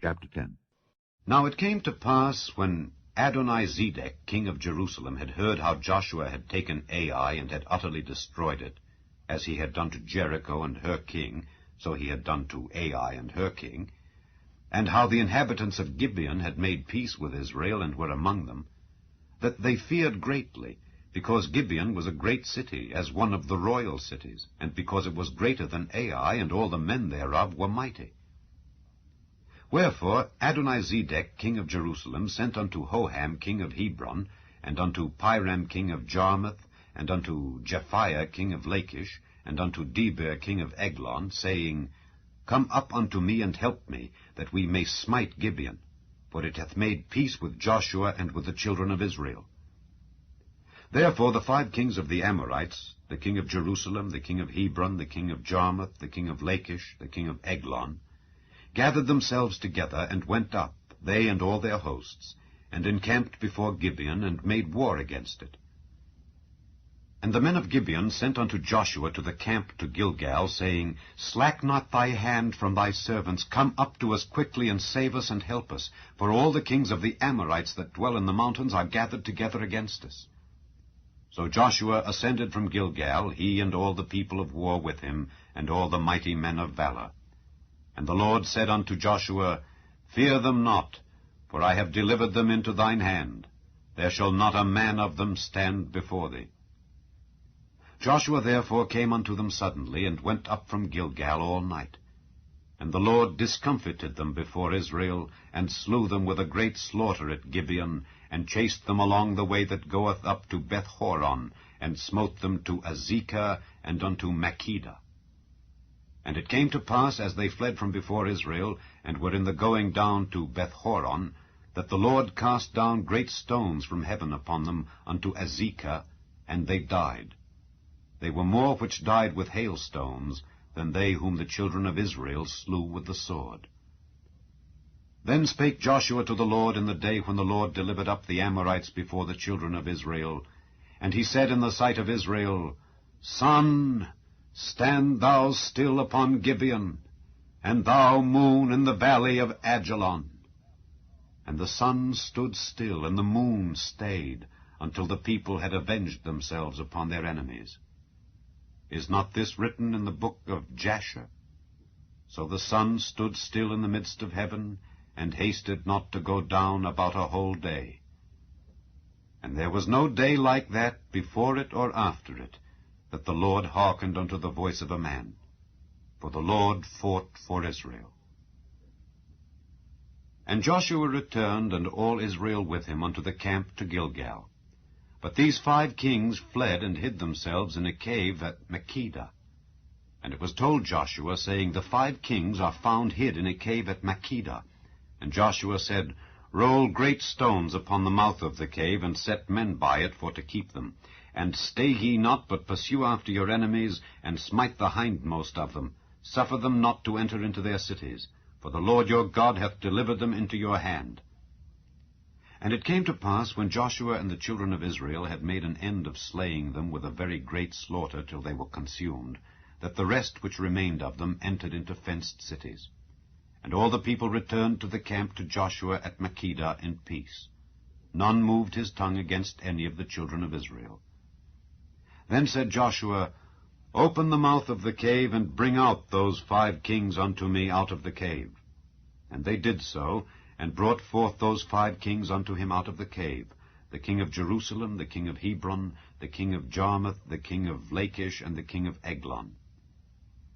Chapter 10. Now it came to pass, when Adoni-Zedek, king of Jerusalem, had heard how Joshua had taken Ai and had utterly destroyed it, as he had done to Jericho and her king, so he had done to Ai and her king, and how the inhabitants of Gibeon had made peace with Israel and were among them, that they feared greatly, because Gibeon was a great city, as one of the royal cities, and because it was greater than Ai, and all the men thereof were mighty. Wherefore Adoni-Zedek, king of Jerusalem, sent unto Hoham, king of Hebron, and unto Piram, king of Jarmuth, and unto Japhiah, king of Lachish, and unto Deber, king of Eglon, saying, Come up unto me, and help me, that we may smite Gibeon, for it hath made peace with Joshua and with the children of Israel. Therefore the 5 kings of the Amorites, the king of Jerusalem, the king of Hebron, the king of Jarmuth, the king of Lachish, the king of Eglon, gathered themselves together, and went up, they and all their hosts, and encamped before Gibeon, and made war against it. And the men of Gibeon sent unto Joshua to the camp to Gilgal, saying, Slack not thy hand from thy servants, come up to us quickly, and save us and help us, for all the kings of the Amorites that dwell in the mountains are gathered together against us. So Joshua ascended from Gilgal, he and all the people of war with him, and all the mighty men of valor. And the Lord said unto Joshua, Fear them not, for I have delivered them into thine hand. There shall not a man of them stand before thee. Joshua therefore came unto them suddenly, and went up from Gilgal all night. And the Lord discomfited them before Israel, and slew them with a great slaughter at Gibeon, and chased them along the way that goeth up to Beth-horon, and smote them to Azekah, and unto Makkedah. And it came to pass, as they fled from before Israel, and were in the going down to Beth-horon, that the Lord cast down great stones from heaven upon them unto Azekah, and they died. They were more which died with hailstones than they whom the children of Israel slew with the sword. Then spake Joshua to the Lord in the day when the Lord delivered up the Amorites before the children of Israel. And he said in the sight of Israel, Sun, stand thou still upon Gibeon, and thou, moon, in the valley of Ajalon. And the sun stood still, and the moon stayed, until the people had avenged themselves upon their enemies. Is not this written in the book of Jasher? So the sun stood still in the midst of heaven, and hasted not to go down about a whole day. And there was no day like that before it or after it, that the Lord hearkened unto the voice of a man. For the Lord fought for Israel. And Joshua returned, and all Israel with him, unto the camp to Gilgal. But these 5 kings fled and hid themselves in a cave at Makkedah. And it was told Joshua, saying, The 5 kings are found hid in a cave at Makkedah. And Joshua said, Roll great stones upon the mouth of the cave, and set men by it for to keep them. And stay ye not, but pursue after your enemies, and smite the hindmost of them. Suffer them not to enter into their cities, for the Lord your God hath delivered them into your hand. And it came to pass, when Joshua and the children of Israel had made an end of slaying them with a very great slaughter till they were consumed, that the rest which remained of them entered into fenced cities. And all the people returned to the camp to Joshua at Makkedah in peace. None moved his tongue against any of the children of Israel. Then said Joshua, Open the mouth of the cave, and bring out those 5 kings unto me out of the cave. And they did so, and brought forth those 5 kings unto him out of the cave, the king of Jerusalem, the king of Hebron, the king of Jarmuth, the king of Lachish, and the king of Eglon.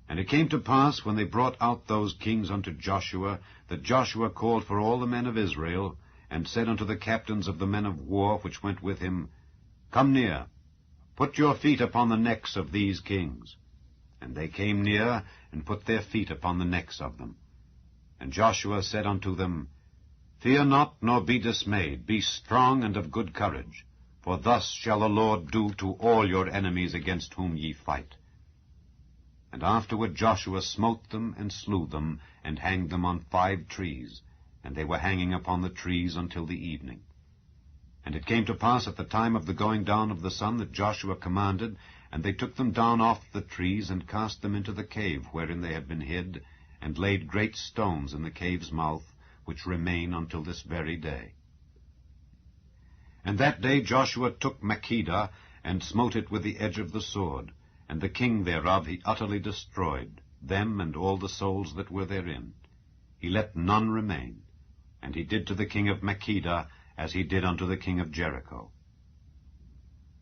And it came to pass, when they brought out those kings unto Joshua, that Joshua called for all the men of Israel, and said unto the captains of the men of war which went with him, Come near, put your feet upon the necks of these kings. And they came near, and put their feet upon the necks of them. And Joshua said unto them, Fear not, nor be dismayed. Be strong and of good courage. For thus shall the Lord do to all your enemies against whom ye fight. And afterward Joshua smote them, and slew them, and hanged them on 5 trees. And they were hanging upon the trees until the evening. And it came to pass at the time of the going down of the sun that Joshua commanded, and they took them down off the trees, and cast them into the cave wherein they had been hid, and laid great stones in the cave's mouth, which remain until this very day. And that day Joshua took Makkedah, and smote it with the edge of the sword, and the king thereof he utterly destroyed, them and all the souls that were therein. He let none remain. And he did to the king of Makkedah as he did unto the king of Jericho.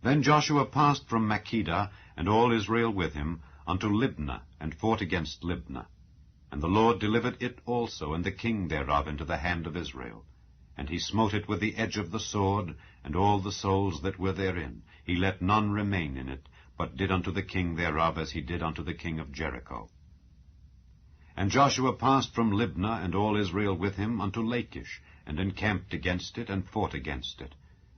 Then Joshua passed from Makkedah, and all Israel with him, unto Libnah, and fought against Libnah. And the Lord delivered it also, and the king thereof, into the hand of Israel. And he smote it with the edge of the sword, and all the souls that were therein. He let none remain in it, but did unto the king thereof as he did unto the king of Jericho. And Joshua passed from Libnah, and all Israel with him, unto Lachish, and encamped against it, and fought against it.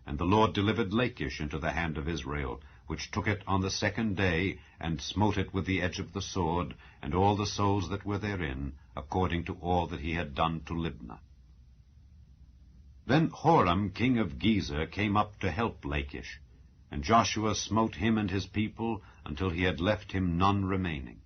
And the Lord delivered Lachish into the hand of Israel, which took it on the second day, and smote it with the edge of the sword, and all the souls that were therein, according to all that he had done to Libnah. Then Horam king of Gezer came up to help Lachish, and Joshua smote him and his people, until he had left him none remaining.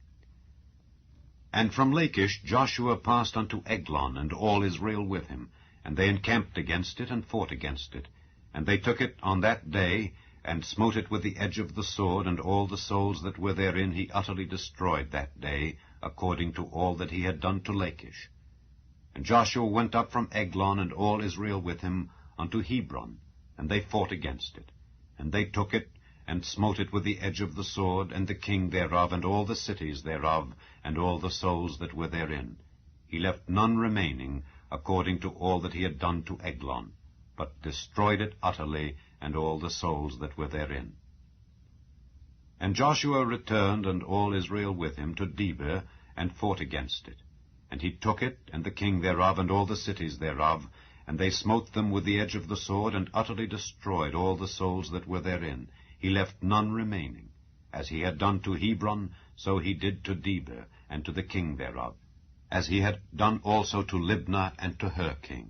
And from Lachish Joshua passed unto Eglon, and all Israel with him, and they encamped against it, and fought against it. And they took it on that day, and smote it with the edge of the sword, and all the souls that were therein he utterly destroyed that day, according to all that he had done to Lachish. And Joshua went up from Eglon, and all Israel with him, unto Hebron, and they fought against it. And they took it, and smote it with the edge of the sword, and the king thereof, and all the cities thereof, and all the souls that were therein. He left none remaining, according to all that he had done to Eglon, but destroyed it utterly, and all the souls that were therein. And Joshua returned, and all Israel with him, to Debir, and fought against it. And he took it, and the king thereof, and all the cities thereof, and they smote them with the edge of the sword, and utterly destroyed all the souls that were therein. He left none remaining. As he had done to Hebron, so he did to Debir, and to the king thereof, as he had done also to Libnah, and to her king.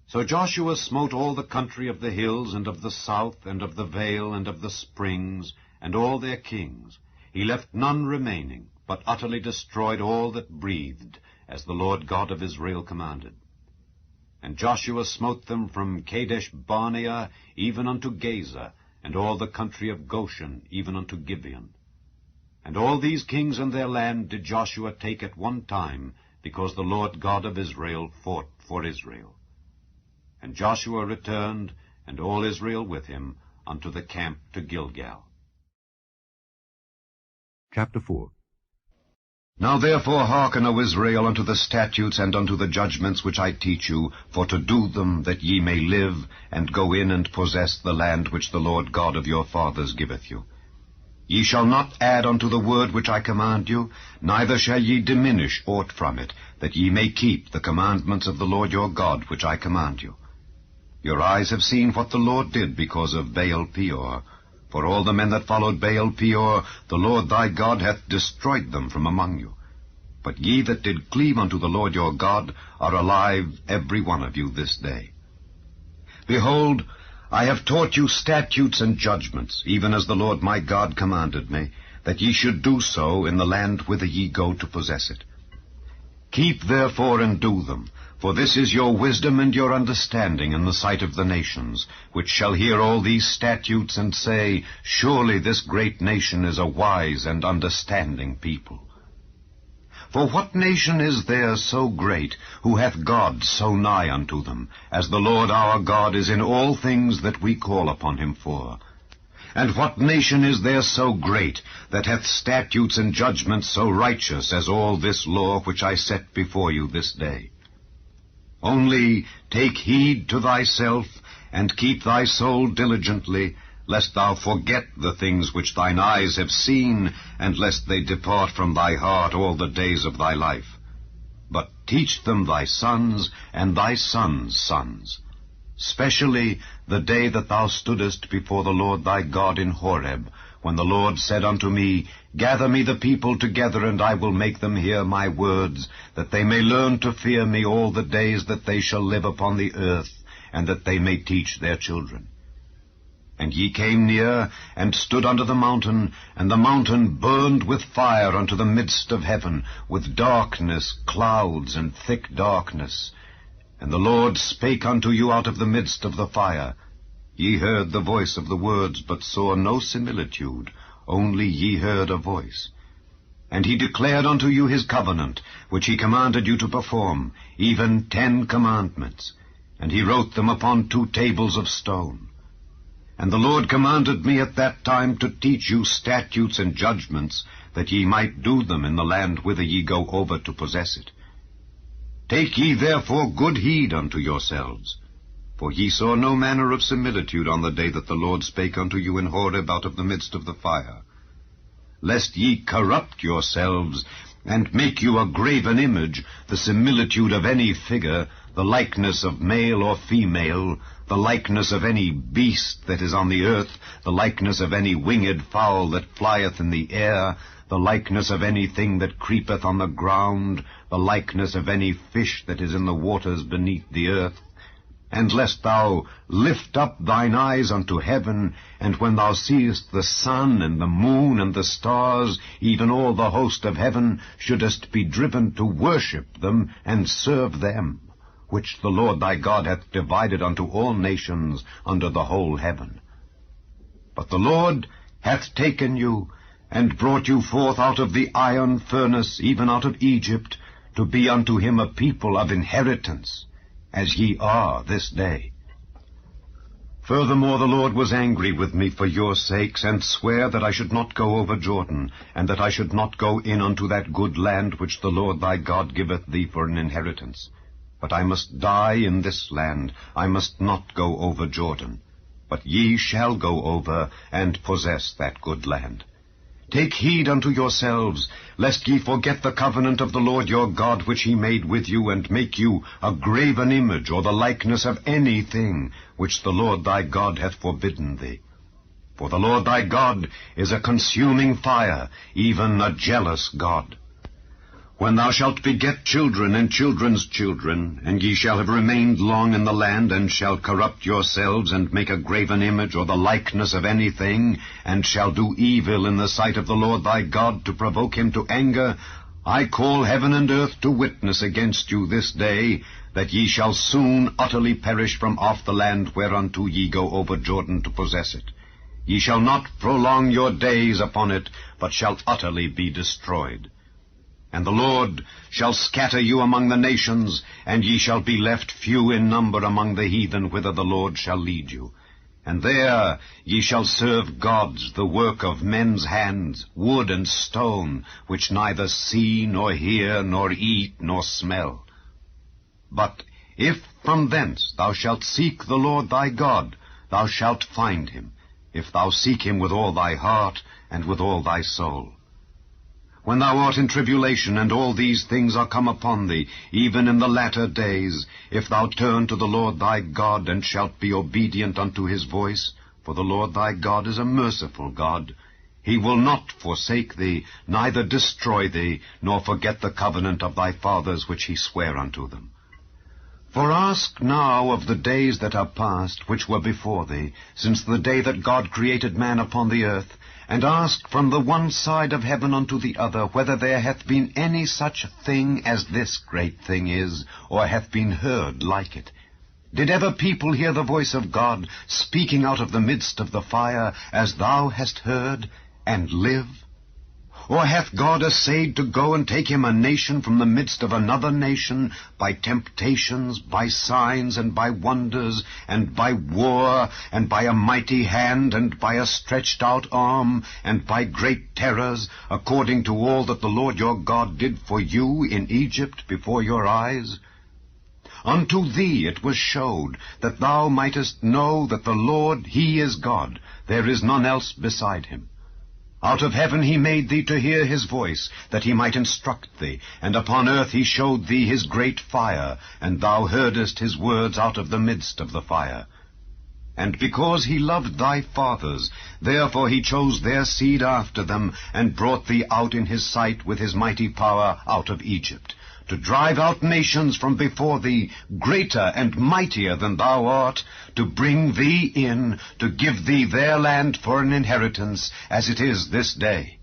So Joshua smote all the country of the hills, and of the south, and of the vale, and of the springs, and all their kings. He left none remaining, but utterly destroyed all that breathed, as the Lord God of Israel commanded. And Joshua smote them from Kadesh Barnea even unto Gaza, and all the country of Goshen even unto Gibeon. And all these kings and their land did Joshua take at one time, because the Lord God of Israel fought for Israel. And Joshua returned, and all Israel with him, unto the camp to Gilgal. Chapter 4. Now therefore hearken, O Israel, unto the statutes and unto the judgments which I teach you, for to do them, that ye may live, and go in and possess the land which the Lord God of your fathers giveth you. Ye shall not add unto the word which I command you, neither shall ye diminish aught from it, that ye may keep the commandments of the Lord your God which I command you. Your eyes have seen what the Lord did because of Baal Peor. For all the men that followed Baal Peor, the Lord thy God hath destroyed them from among you. But ye that did cleave unto the Lord your God are alive, every one of you, this day. Behold, I have taught you statutes and judgments, even as the Lord my God commanded me, that ye should do so in the land whither ye go to possess it. Keep therefore and do them, for this is your wisdom and your understanding in the sight of the nations, which shall hear all these statutes and say, Surely this great nation is a wise and understanding people. For what nation is there so great, who hath God so nigh unto them, as the Lord our God is in all things that we call upon him for? And what nation is there so great, that hath statutes and judgments so righteous as all this law which I set before you this day? Only take heed to thyself, and keep thy soul diligently, lest thou forget the things which thine eyes have seen, and lest they depart from thy heart all the days of thy life. But teach them thy sons, and thy sons' sons, specially the day that thou stoodest before the Lord thy God in Horeb, when the Lord said unto me, Gather me the people together, and I will make them hear my words, that they may learn to fear me all the days that they shall live upon the earth, and that they may teach their children. And ye came near, and stood under the mountain, and the mountain burned with fire unto the midst of heaven, with darkness, clouds, and thick darkness. And the Lord spake unto you out of the midst of the fire. Ye heard the voice of the words, but saw no similitude, only ye heard a voice. And he declared unto you his covenant, which he commanded you to perform, even 10 commandments. And he wrote them upon 2 tables of stone. And the Lord commanded me at that time to teach you statutes and judgments, that ye might do them in the land whither ye go over to possess it. Take ye therefore good heed unto yourselves, for ye saw no manner of similitude on the day that the Lord spake unto you in Horeb out of the midst of the fire, lest ye corrupt yourselves, and make you a graven image, the similitude of any figure, the likeness of male or female, the likeness of any beast that is on the earth, the likeness of any winged fowl that flieth in the air, the likeness of anything that creepeth on the ground, the likeness of any fish that is in the waters beneath the earth. And lest thou lift up thine eyes unto heaven, and when thou seest the sun and the moon and the stars, even all the host of heaven, shouldest be driven to worship them and serve them, which the Lord thy God hath divided unto all nations under the whole heaven. But the Lord hath taken you, and brought you forth out of the iron furnace, even out of Egypt, to be unto him a people of inheritance, as ye are this day. Furthermore the Lord was angry with me for your sakes, and sware that I should not go over Jordan, and that I should not go in unto that good land which the Lord thy God giveth thee for an inheritance. But I must die in this land, I must not go over Jordan. But ye shall go over, and possess that good land. Take heed unto yourselves, lest ye forget the covenant of the Lord your God, which he made with you, and make you a graven image, or the likeness of anything, which the Lord thy God hath forbidden thee. For the Lord thy God is a consuming fire, even a jealous God. When thou shalt beget children and children's children, and ye shall have remained long in the land, and shall corrupt yourselves, and make a graven image, or the likeness of anything, and shall do evil in the sight of the Lord thy God, to provoke him to anger, I call heaven and earth to witness against you this day, that ye shall soon utterly perish from off the land whereunto ye go over Jordan to possess it. Ye shall not prolong your days upon it, but shall utterly be destroyed. And the Lord shall scatter you among the nations, and ye shall be left few in number among the heathen, whither the Lord shall lead you. And there ye shall serve gods, the work of men's hands, wood and stone, which neither see, nor hear, nor eat, nor smell. But if from thence thou shalt seek the Lord thy God, thou shalt find him, if thou seek him with all thy heart and with all thy soul. When thou art in tribulation, and all these things are come upon thee, even in the latter days, if thou turn to the Lord thy God, and shalt be obedient unto his voice, for the Lord thy God is a merciful God, he will not forsake thee, neither destroy thee, nor forget the covenant of thy fathers which he sware unto them. For ask now of the days that are past, which were before thee, since the day that God created man upon the earth, and ask from the one side of heaven unto the other, whether there hath been any such thing as this great thing is, or hath been heard like it. Did ever people hear the voice of God, speaking out of the midst of the fire, as thou hast heard, and live? Or hath God essayed to go and take him a nation from the midst of another nation, by temptations, by signs, and by wonders, and by war, and by a mighty hand, and by a stretched out arm, and by great terrors, according to all that the Lord your God did for you in Egypt before your eyes? Unto thee it was showed, that thou mightest know that the Lord, he is God, there is none else beside him. Out of heaven he made thee to hear his voice, that he might instruct thee, and upon earth he showed thee his great fire, and thou heardest his words out of the midst of the fire. And because he loved thy fathers, therefore he chose their seed after them, and brought thee out in his sight with his mighty power out of Egypt, to drive out nations from before thee, greater and mightier than thou art, to bring thee in, to give thee their land for an inheritance, as it is this day.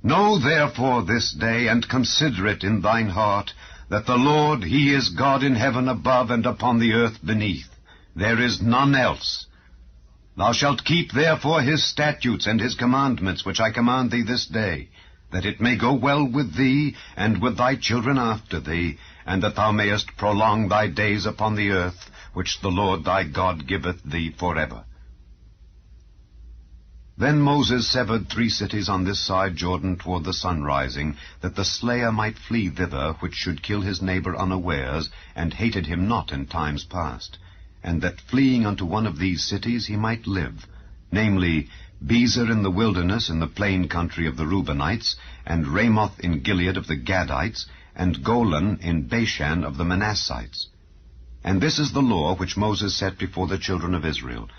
Know therefore this day, and consider it in thine heart, that the Lord, he is God in heaven above and upon the earth beneath. There is none else. Thou shalt keep therefore his statutes and his commandments, which I command thee this day, that it may go well with thee and with thy children after thee, and that thou mayest prolong thy days upon the earth, which the Lord thy God giveth thee forever. Then Moses severed 3 cities on this side Jordan toward the sun rising, that the slayer might flee thither, which should kill his neighbor unawares, and hated him not in times past, and that fleeing unto one of these cities he might live, namely, Bezer in the wilderness in the plain country of the Reubenites, and Ramoth in Gilead of the Gadites, and Golan in Bashan of the Manassites. And this is the law which Moses set before the children of Israel.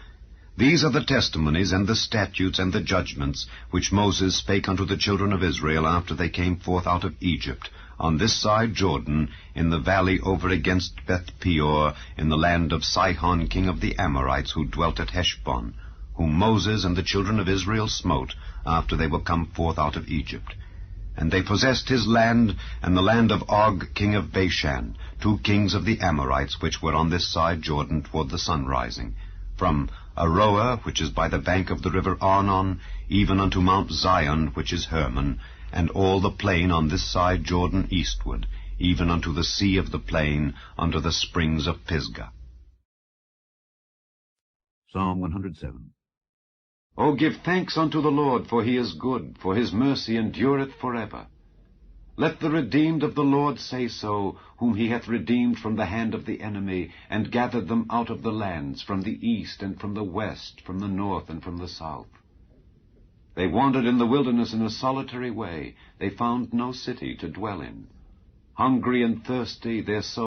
These are the testimonies and the statutes and the judgments which Moses spake unto the children of Israel after they came forth out of Egypt, on this side Jordan, in the valley over against Beth-peor, in the land of Sihon king of the Amorites, who dwelt at Heshbon, whom Moses and the children of Israel smote after they were come forth out of Egypt. And they possessed his land, and the land of Og king of Bashan, 2 kings of the Amorites, which were on this side Jordan toward the sun rising, from Aroer, which is by the bank of the river Arnon, even unto Mount Zion, which is Hermon, and all the plain on this side Jordan eastward, even unto the sea of the plain, unto the springs of Pisgah. Psalm 107. O give thanks unto the Lord, for he is good, for his mercy endureth forever. Let the redeemed of the Lord say so, whom he hath redeemed from the hand of the enemy, and gathered them out of the lands, from the east and from the west, from the north and from the south. They wandered in the wilderness in a solitary way. They found no city to dwell in. Hungry and thirsty, their soul